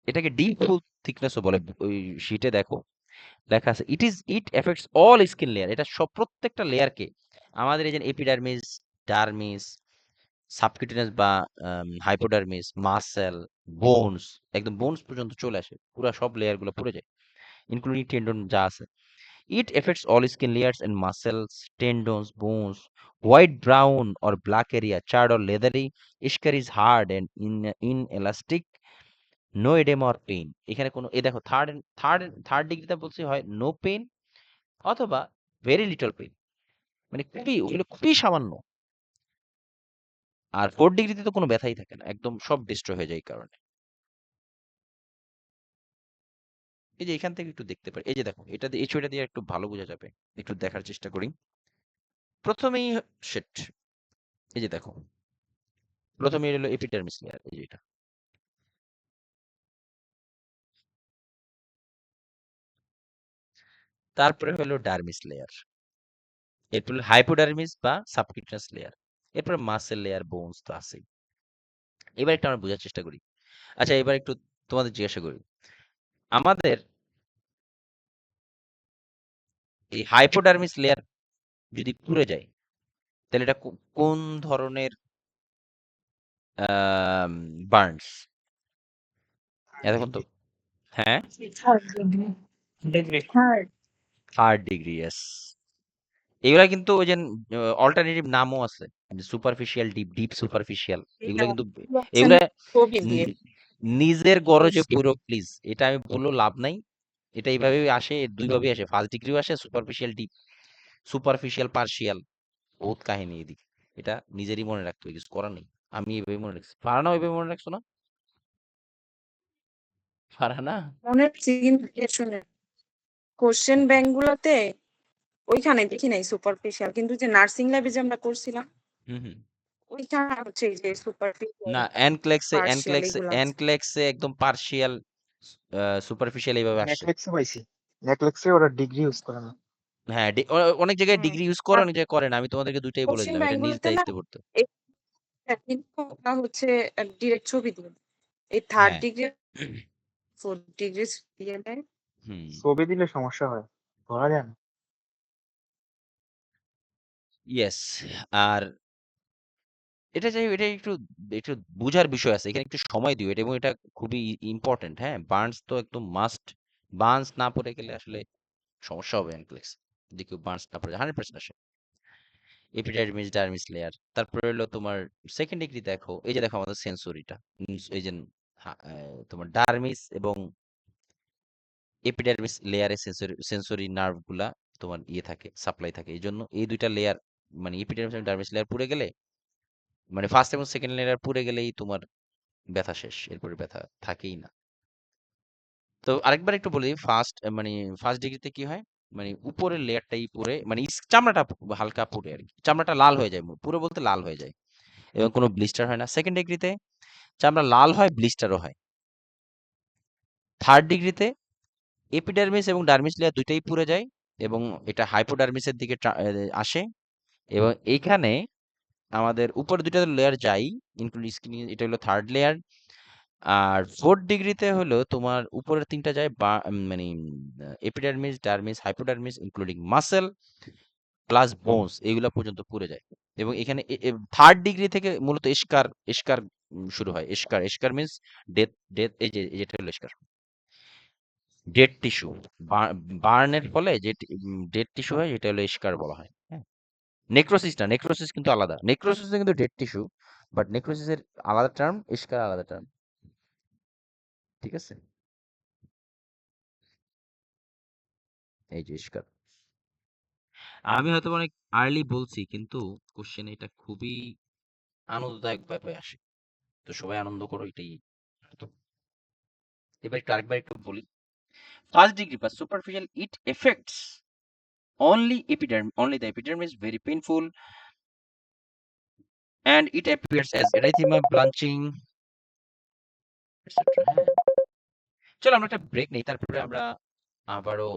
এটাকে ডিপ ফুল থিকনেসও বলে। ওই শীটে দেখো লেখা আছে it affects all skin layer, এটা সব প্রত্যেকটা লেয়ারকে, আমাদের এই যে এপিডার্মিস, ডার্মিস, সাবকিউটেনাস বা হাইপোডার্মিস, মাসেল, বোনস, একদম বোনস পর্যন্ত চলে আসে, পুরো সব লেয়ার গুলো পুড়ে যায়, ইনক্লুডিং টেন্ডন যা আছে। It affects all skin layers and muscles, tendons, bones, white, brown or black area, charred or leathery, eschar is hard and inelastic, no edema or pain. এখানে কোনো, এই দেখো থার্ড ডিগ্রিতে বলছি হয় নো পেইন অথবা ভেরি লিটল পেইন, মানে খুবই ওগুলো খুবই সামান্য। আর ফোর্থ ডিগ্রিতে তো কোনো ব্যথাই থাকে না, একদম সব ডিস্ট্রয় হয়ে যায় এই কারণে। এই যে এখান থেকে একটু দেখতে পারি, এই যে দেখো এটা এই ছবিটা দিয়ে একটু ভালো বোঝা যাবে, একটু দেখার চেষ্টা করি। প্রথমেই সেট, এই যে দেখো প্রথমে হলো এপিডার্মিস লেয়ার, এই যে এটা, তারপরে হলো ডার্মিস লেয়ার, এরপর হাইপোডার্মিস বা সাবকিউটেনাস লেয়ার, এরপর মাসেল লেয়ার, বোনস তো আছেই। এবার একটু আমরা বোঝার চেষ্টা করি। আচ্ছা, এবার একটু তোমাদের জিজ্ঞাসা করি, আমাদের এই হাইপোডার্মিস লেয়ার যদি পুড়ে যায় তাহলে এটা কোন ধরনের বার্নস? এতক্ষণ তো, হ্যাঁ third degree. Degree. Third. Third degree, yes. এগুলা কিন্তু ওই যে অল্টারনেটিভ নামও আছে, সুপারফিশিয়াল, ডিপ, ডিপ সুপারফিশিয়াল। এগুলা কিন্তু এগুলা ছবি দিয়ে নিজের গরজে করছি। পুরো, প্লিজ। এটা আমি বললেও লাভ নাই। এটা এইভাবেই আসে, দুইভাবেই আসে, ফার্স্ট ডিগ্রিও আসে, সুপারফিশিয়াল, ডিপ, সুপারফিশিয়াল, পার্শিয়াল, বহুত কাহিনী এদিকে। এটা নিজেরই মনে রাখতে হবে, কিছু করার নেই। আমি এইভাবে মনে রাখছি। ফারহানা ওইভাবে মনে রাখছো না? ফারহানা? মনে হচ্ছে কিন্তু শুনে কোশ্চেন ব্যাংক গুলোতে ওইখানে দেখি নাই সুপারফিশিয়াল, কিন্তু যে নার্সিং ল্যাবে যে আমরা করছিলাম হুম হুম। ওইখানে হচ্ছে এই যে সুপারফিশিয়াল না, এনক্লেক্সে পার্শিয়াল এনক্লেক্সে এগুলো আছে। এনক্লেক্সে একদম পার্শিয়াল, সুপারফিশিয়াল এইভাবে আসছে। নেটফ্লিক্সে পাইছি। নেটফ্লিক্সে ওরা ডিগ্রি ইউজ করে না। হ্যাঁ, অনেক জায়গায় হুম। ডিগ্রি ইউজ করে, আর অনেক জায়গায় করে না। আমি তোমাদেরকে দুইটাই বলে কোশ্চেন দিলাম, এটা ব্যাংক নিজ গুলোতে না দায়িত্বে পড়তে। কিন্তু ওরা হচ্ছে ডিরেক্ট ছবি দিয়ে এই থার্ড হ্যাঁ। ডিগ্রি ফোর্থ ডিগ্রি দিয়ে দেয়। হুম। ছবি দিলে সমস্যা হয়, ধরা যায় না। ইয়েস। আর এটা যাই হোক, এটা একটু একটু বুঝার বিষয় আছে, এখানে একটু সময় দিও এটা, এবং এটা খুবই ইম্পর্টেন্ট। হ্যাঁ, বার্নস তো একদম মাস্ট। বার্নস না পড়ে গেলে আসলে সমস্যা হবে। এনক্লেক্স যদি কেউ বার্নস না পড়ে 100% আসে। এপিডার্মিস, ডার্মিস লেয়ার, তারপরে হলো তোমার সেকেন্ড ডিগ্রি। দেখো এই যে দেখো আমাদের সেন্সরিটা, এই যে তোমার ডার্মিস এবং এপিডার্মিস লেয়ারে সেন্সরি নার্ভ গুলা তোমার ইয়ে থাকে, সাপ্লাই থাকে। এই জন্য এই দুইটা লেয়ার, মানে এপিডার্মিস এবং ডার্মিস লেয়ার পুড়ে গেলে, মানে ফার্স্ট এবং সেকেন্ড লেয়ার পুড়ে গেলেই তোমার ব্যথা শেষ, এরপরে ব্যথা থাকেই না। তো আরেকবার একটু বলি, মানে ফার্স্ট ডিগ্রিতে কি হয়, মানে উপরের লেয়ারটাই পুড়ে, মানে চামড়াটা হালকা পুড়ে আর কি, চামড়াটা লাল হয়ে যায়, পুরো বলতে লাল হয়ে যায়, এবং কোনো ব্লিস্টার হয় না। সেকেন্ড ডিগ্রিতে চামড়া লাল হয়, ব্লিস্টারও হয়। থার্ড ডিগ্রিতে এপিডার্মিস এবং ডার্মিস লেয়ার দুইটাই পুড়ে যায়, এবং এটা হাইপোডার্মিসের দিকে আসে, এবং এইখানে আমাদের উপরে দুইটা লেয়ার যাই, ইনক্লুডিং স্কিন, এটা হলো থার্ড লেয়ার। আর ফোর্থ ডিগ্রিতে হলো তোমার উপরের তিনটা যায়, মানে epidermis, dermis, hypodermis, including muscle plus bones, এইগুলা পর্যন্ত পুড়ে যায়। এবং এখানে থার্ড ডিগ্রি থেকে মূলত এস্কার এস্কার শুরু হয়। এস্কার এস্কার মিন্স ডেথ, ডেথ। এই যে যেটা হলো এস্কার, ডেড টিস্যু, বার্নের ফলে যে ডেড টিস্যু হয়, এটা হলো এস্কার বলা হয়। হ্যাঁ, নেক্রোসিস না, নেক্রোসিস কিন্তু আলাদা। নেক্রোসিস কিন্তু ডেড টিস্যু, বাট নেক্রোসিসের আলাদা টার্ম, এস্কার আলাদা টার্ম। ঠিক আছে, এই যে এস্কার। আমি হয়তো অনেক আর্লি বলছি, কিন্তু কোশ্চেন এটা খুবই আনন্দদায়ক ভাবে আসে, তো সবাই আনন্দ করো, এটাই। তো এবার একটু আরেকবার একটু বলি। ফার্স্ট ডিগ্রি বা superficial, it effects only the epidermis, very painful, and it appears as erythema, blanching, etc. হ্যাঁ, চলো আমরা একটা ব্রেক নেই, তারপরে আমরা আবারও